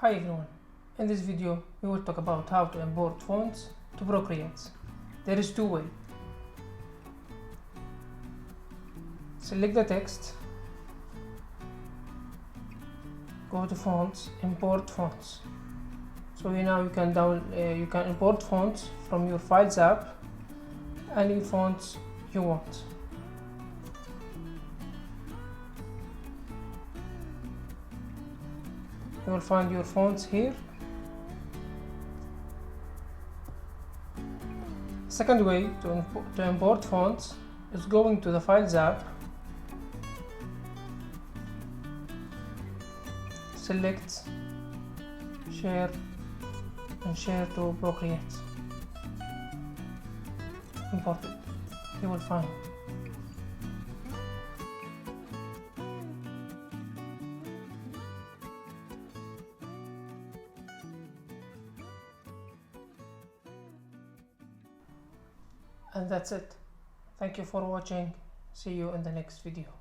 Hi everyone, in this video we will talk about how to import fonts to Procreate. There is two ways. Select the text, go to fonts, import fonts. So now you can import fonts from your Files app, any fonts you want. You will find your fonts here. Second way to import fonts is going to the Files app, select share and share to Procreate. Import it. You will find. And that's it. Thank you for watching. See you in the next video.